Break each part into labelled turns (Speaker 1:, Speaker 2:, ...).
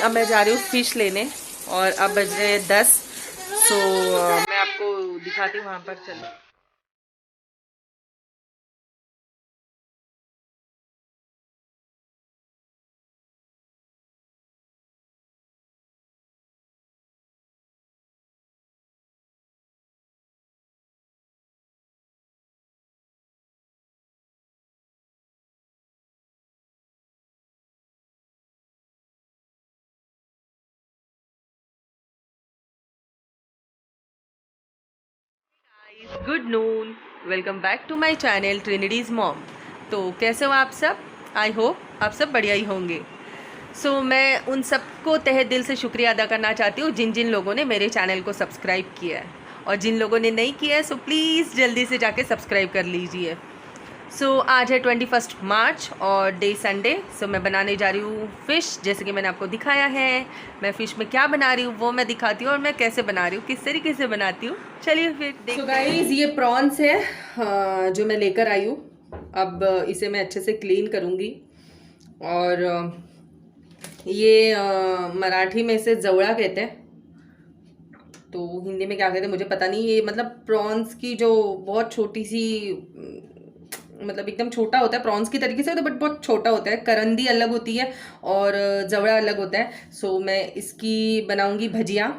Speaker 1: अब मैं जा रही हूँ फिश लेने और अब बज रहे हैं 10। सो मैं आपको दिखाती हूँ वहाँ पर, चलो। Good noon, welcome back to my channel Trinity's Mom. तो कैसे हो आप सब? आई होप आप सब बढ़िया ही होंगे। मैं उन सबको तहे दिल से शुक्रिया अदा करना चाहती हूँ जिन जिन लोगों ने मेरे चैनल को सब्सक्राइब किया है, और जिन लोगों ने नहीं किया है सो प्लीज़ जल्दी से जाके सब्सक्राइब कर लीजिए। आज है 21 मार्च और डे संडे। मैं बनाने जा रही हूँ फ़िश, जैसे कि मैंने आपको दिखाया है। मैं फ़िश में क्या बना रही हूँ वो मैं दिखाती हूँ, और मैं कैसे बना रही हूँ, किस तरीके से बनाती हूँ। चलिए फिर देखते हैं। गाइस, ये प्रॉन्स है जो मैं लेकर आई हूँ। अब इसे मैं अच्छे से क्लीन करूँगी। और ये मराठी में इसे जवड़ा कहते हैं, तो हिंदी में क्या कहते हैं मुझे पता नहीं। ये मतलब प्रॉन्स की जो बहुत छोटी सी, मतलब एकदम छोटा होता है, प्रॉन्स की तरीके से होता है बट बहुत छोटा होता है। करंदी अलग होती है और जवड़ा अलग होता है। मैं इसकी बनाऊंगी भजिया,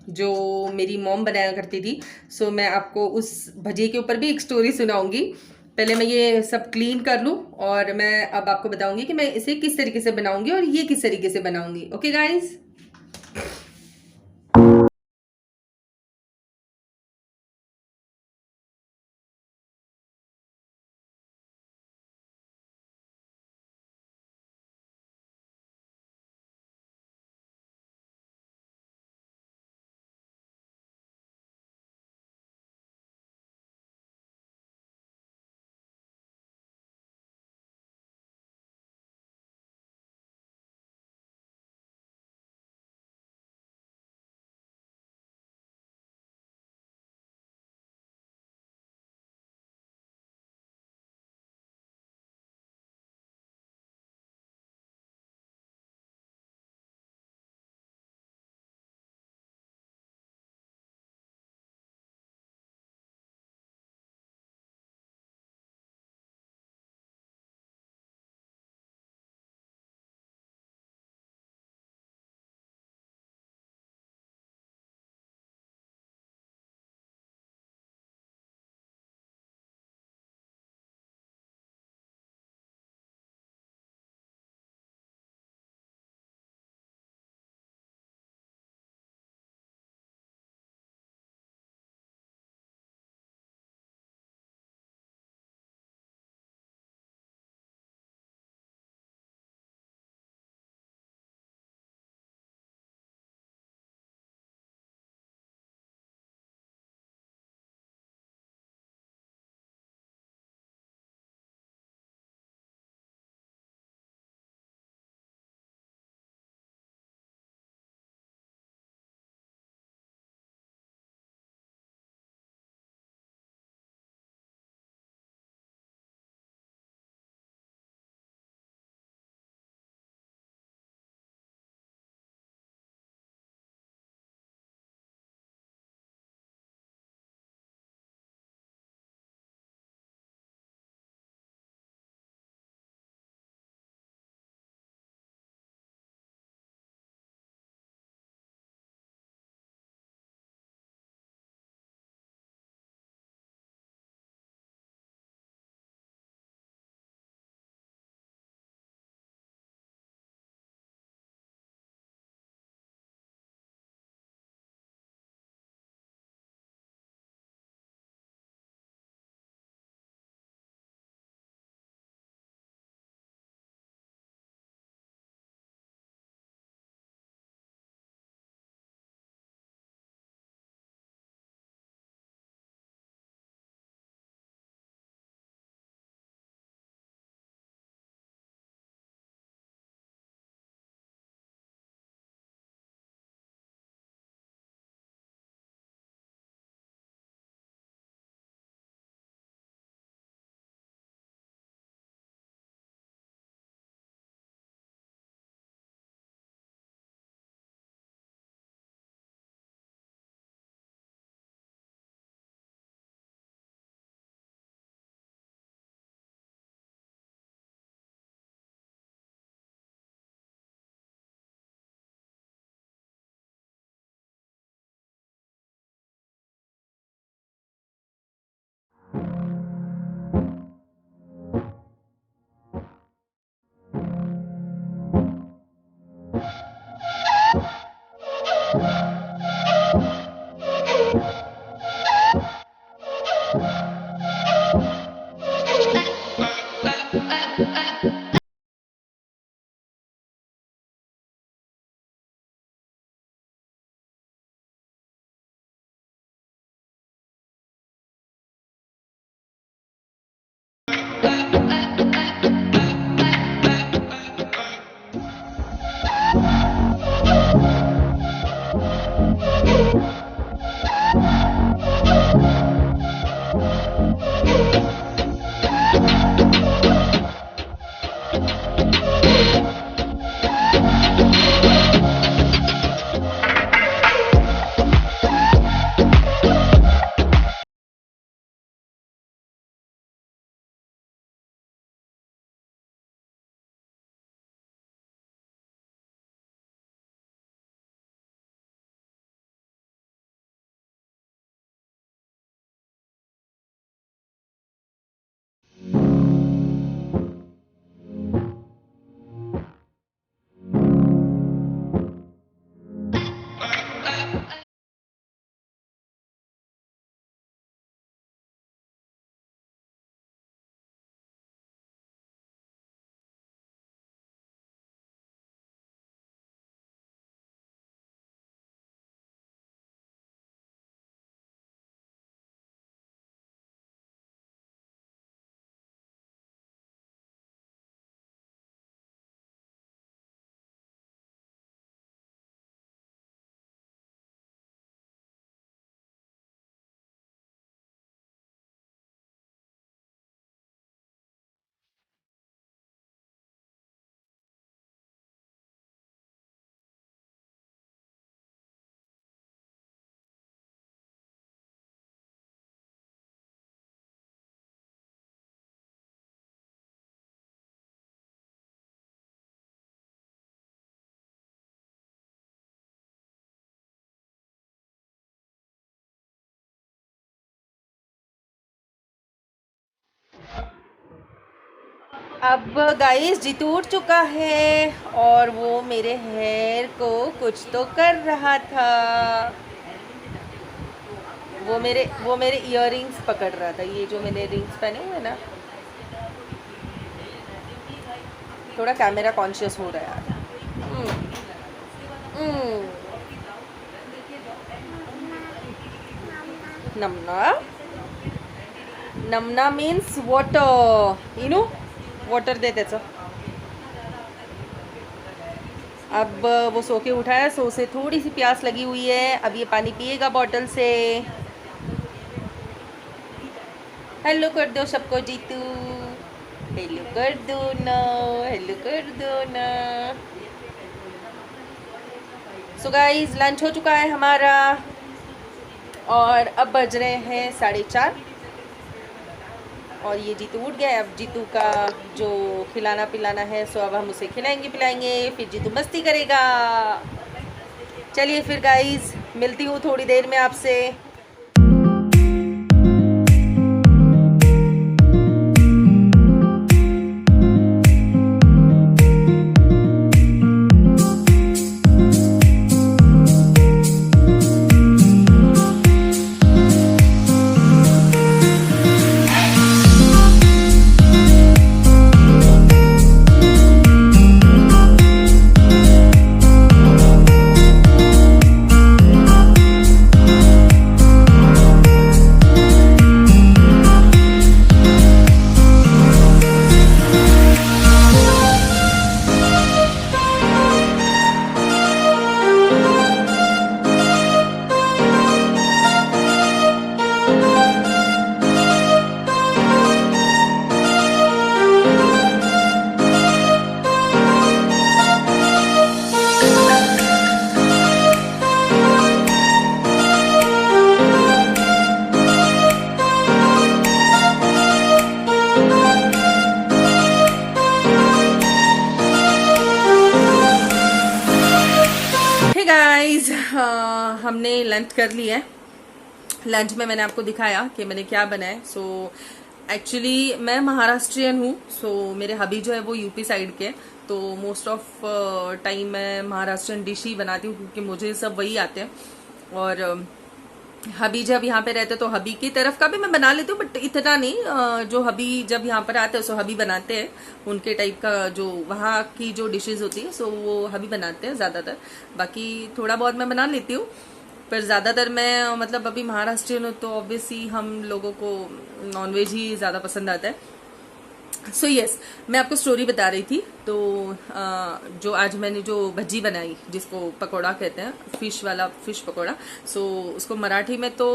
Speaker 1: जो मेरी मॉम बनाया करती थी। मैं आपको उस भजिए के ऊपर भी एक स्टोरी सुनाऊंगी। पहले मैं ये सब क्लीन कर लूँ और मैं अब आपको बताऊंगी कि मैं इसे किस तरीके से बनाऊंगी और ये किस तरीके से बनाऊंगी। Okay guys. अब गाइस जीतू उठ चुका है और वो मेरे हेयर को कुछ तो कर रहा था। वो मेरे इयररिंग्स पकड़ रहा था। ये जो मैंने रिंग्स पहने हुए ना, थोड़ा कैमरा कॉन्शियस हो रहा है। नमना नमना means water, you know, water दे त्याचं। अब वो सो के उठा है, सो से थोड़ी सी प्यास लगी हुई है। अब ये पानी पिएगा बॉटल से। हेलो कर दो सबको जीतू, हेलो कर दो ना, हेलो कर दो ना। सो गाइस लंच हो चुका है हमारा और अब बज रहे हैं 4:30 और ये जीतू उठ गया है। अब जीतू का जो खिलाना पिलाना है सो अब हम उसे खिलाएंगे पिलाएंगे, फिर जीतू मस्ती करेगा। चलिए फिर गाइस मिलती हूँ थोड़ी देर में आपसे। गाइस हमने लंच कर लिया है। लंच में मैंने आपको दिखाया कि मैंने क्या बनाया। सो एक्चुअली मैं महाराष्ट्रियन हूँ। सो मेरे हबी जो है वो यूपी साइड के, तो मोस्ट ऑफ टाइम मैं महाराष्ट्रियन डिश ही बनाती हूँ क्योंकि मुझे सब वही आते हैं। और हबी जब यहाँ पे रहते तो हबी की तरफ का भी मैं बना लेती हूँ, बट इतना नहीं। जो हबी जब यहाँ पर आते हैं सो हबी बनाते हैं, उनके टाइप का जो वहाँ की जो डिशेज होती है सो वो हबी बनाते हैं ज़्यादातर। बाकी थोड़ा बहुत मैं बना लेती हूँ, पर ज़्यादातर मैं मतलब अभी महाराष्ट्रियन हूँ तो ऑब्वियसली हम लोगों को नॉनवेज ही ज़्यादा पसंद आता है। सो यस, मैं आपको स्टोरी बता रही थी। तो जो आज मैंने जो भज्जी बनाई, जिसको पकोड़ा कहते हैं, फिश वाला, फिश पकोड़ा। सो उसको मराठी में तो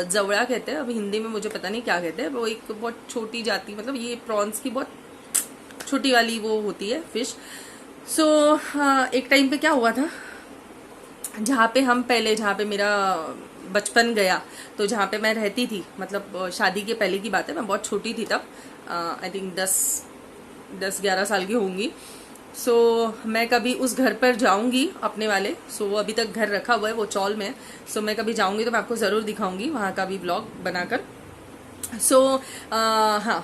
Speaker 1: जवड़ा कहते हैं, अब हिंदी में मुझे पता नहीं क्या कहते हैं। वो एक बहुत छोटी जाति, मतलब ये प्रॉन्स की बहुत छोटी वाली वो होती है फिश। सो एक टाइम पे क्या हुआ था, जहाँ पे मेरा बचपन गया, तो जहाँ पे मैं रहती थी, मतलब शादी के पहले की बात है, मैं बहुत छोटी थी तब, आई थिंक 10-11 साल की होंगी। सो मैं कभी उस घर पर जाऊंगी अपने वाले, सो वो अभी तक घर रखा हुआ है, वो चौल में। सो मैं कभी जाऊंगी तो मैं आपको ज़रूर दिखाऊंगी वहाँ का भी ब्लॉग बनाकर। सो हाँ,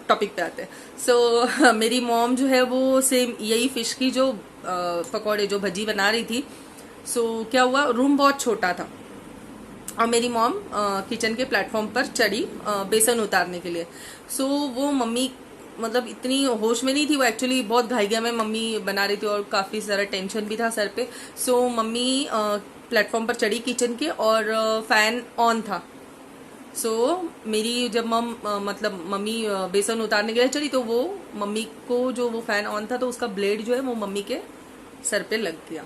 Speaker 1: टॉपिक पे आते हैं। सो मेरी मॉम जो है वो सेम यही फिश की जो पकौड़े, जो भजी बना रही थी। सो क्या हुआ, रूम बहुत छोटा था और मेरी मॉम किचन के प्लेटफॉर्म पर चढ़ी बेसन उतारने के लिए। सो वो मम्मी मतलब इतनी होश में नहीं थी, वो एक्चुअली बहुत घाइया में मम्मी बना रही थी और काफ़ी सारा टेंशन भी था सर पे। सो मम्मी प्लेटफॉर्म पर चढ़ी किचन के और फैन ऑन था। सो मेरी जब मतलब मम्मी बेसन उतारने के लिए चली, तो वो मम्मी को जो वो फैन ऑन था, तो उसका ब्लेड जो है वो मम्मी के सर पे लग गया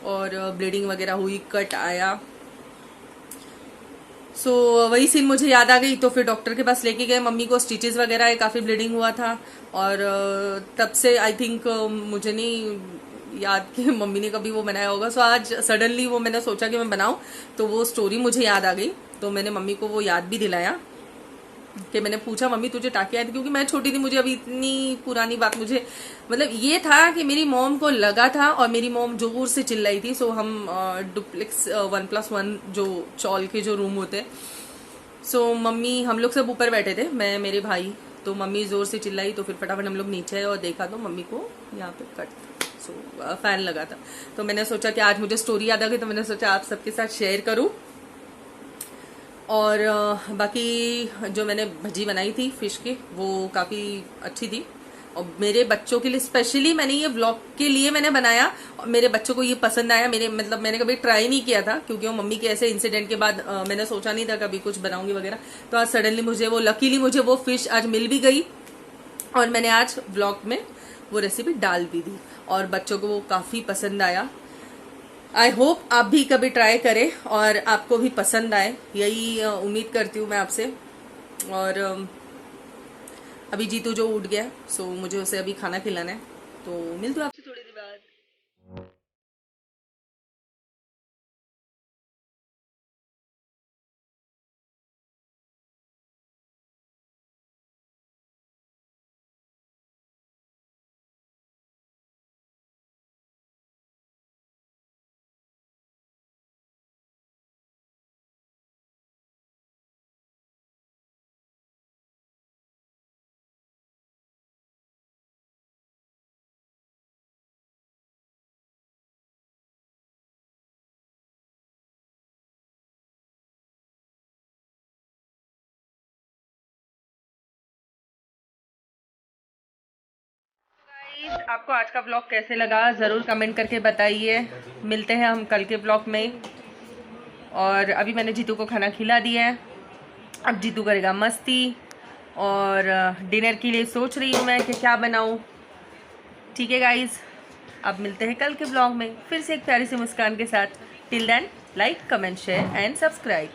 Speaker 1: और ब्लीडिंग वगैरह हुई, कट आया। सो वही सीन मुझे याद आ गई, तो फिर डॉक्टर के पास लेके गए मम्मी को, स्टिचेस वगैरह है, काफ़ी ब्लीडिंग हुआ था। और तब से आई थिंक मुझे नहीं याद कि मम्मी ने कभी वो बनाया होगा। सो आज सडनली वो मैंने सोचा कि मैं बनाऊं, तो वो स्टोरी मुझे याद आ गई, तो मैंने मम्मी को वो याद भी दिलाया कि मैंने पूछा मम्मी तुझे टाके आए थे, क्योंकि मैं छोटी थी, मुझे अभी इतनी पुरानी बात मुझे, मतलब ये था कि मेरी मॉम को लगा था और मेरी मॉम जोर से चिल्लाई थी। सो हम डुप्लेक्स 1+1 जो चौल के जो रूम होते, सो मम्मी, हम लोग सब ऊपर बैठे थे, मैं मेरे भाई, तो मम्मी जोर से चिल्लाई, तो फिर फटाफट हम लोग नीचे आए और देखा तो मम्मी को यहाँ पे कट, सो फैन लगा था। तो मैंने सोचा कि आज मुझे स्टोरी याद आ गई, तो मैंने सोचा आप सबके साथ शेयर करूँ। और बाकी जो मैंने भजी बनाई थी फिश की, वो काफ़ी अच्छी थी और मेरे बच्चों के लिए स्पेशली मैंने ये व्लॉग के लिए मैंने बनाया और मेरे बच्चों को ये पसंद आया। मैंने कभी ट्राई नहीं किया था, क्योंकि वो मम्मी के ऐसे इंसिडेंट के बाद मैंने सोचा नहीं था कभी कुछ बनाऊंगी वगैरह। तो आज सडनली लकीली मुझे वो फिश आज मिल भी गई और मैंने आज व्लॉग में वो रेसिपी डाल भी दी और बच्चों को वो काफ़ी पसंद आया। आई होप आप भी कभी ट्राई करें और आपको भी पसंद आए, यही उम्मीद करती हूँ मैं आपसे। और अभी जीतू जो उठ गया, सो मुझे उसे अभी खाना खिलाना है, तो मिलती हूँ आपसे थोड़ी देर बाद। आपको आज का ब्लॉग कैसे लगा ज़रूर कमेंट करके बताइए। मिलते हैं हम कल के ब्लॉग में। और अभी मैंने जीतू को खाना खिला दिया है, अब जीतू करेगा मस्ती और डिनर के लिए सोच रही हूँ मैं कि क्या बनाऊँ। ठीक है गाइज़, अब मिलते हैं कल के ब्लॉग में फिर से एक प्यारी सी मुस्कान के साथ। Till then like, comment, share and subscribe.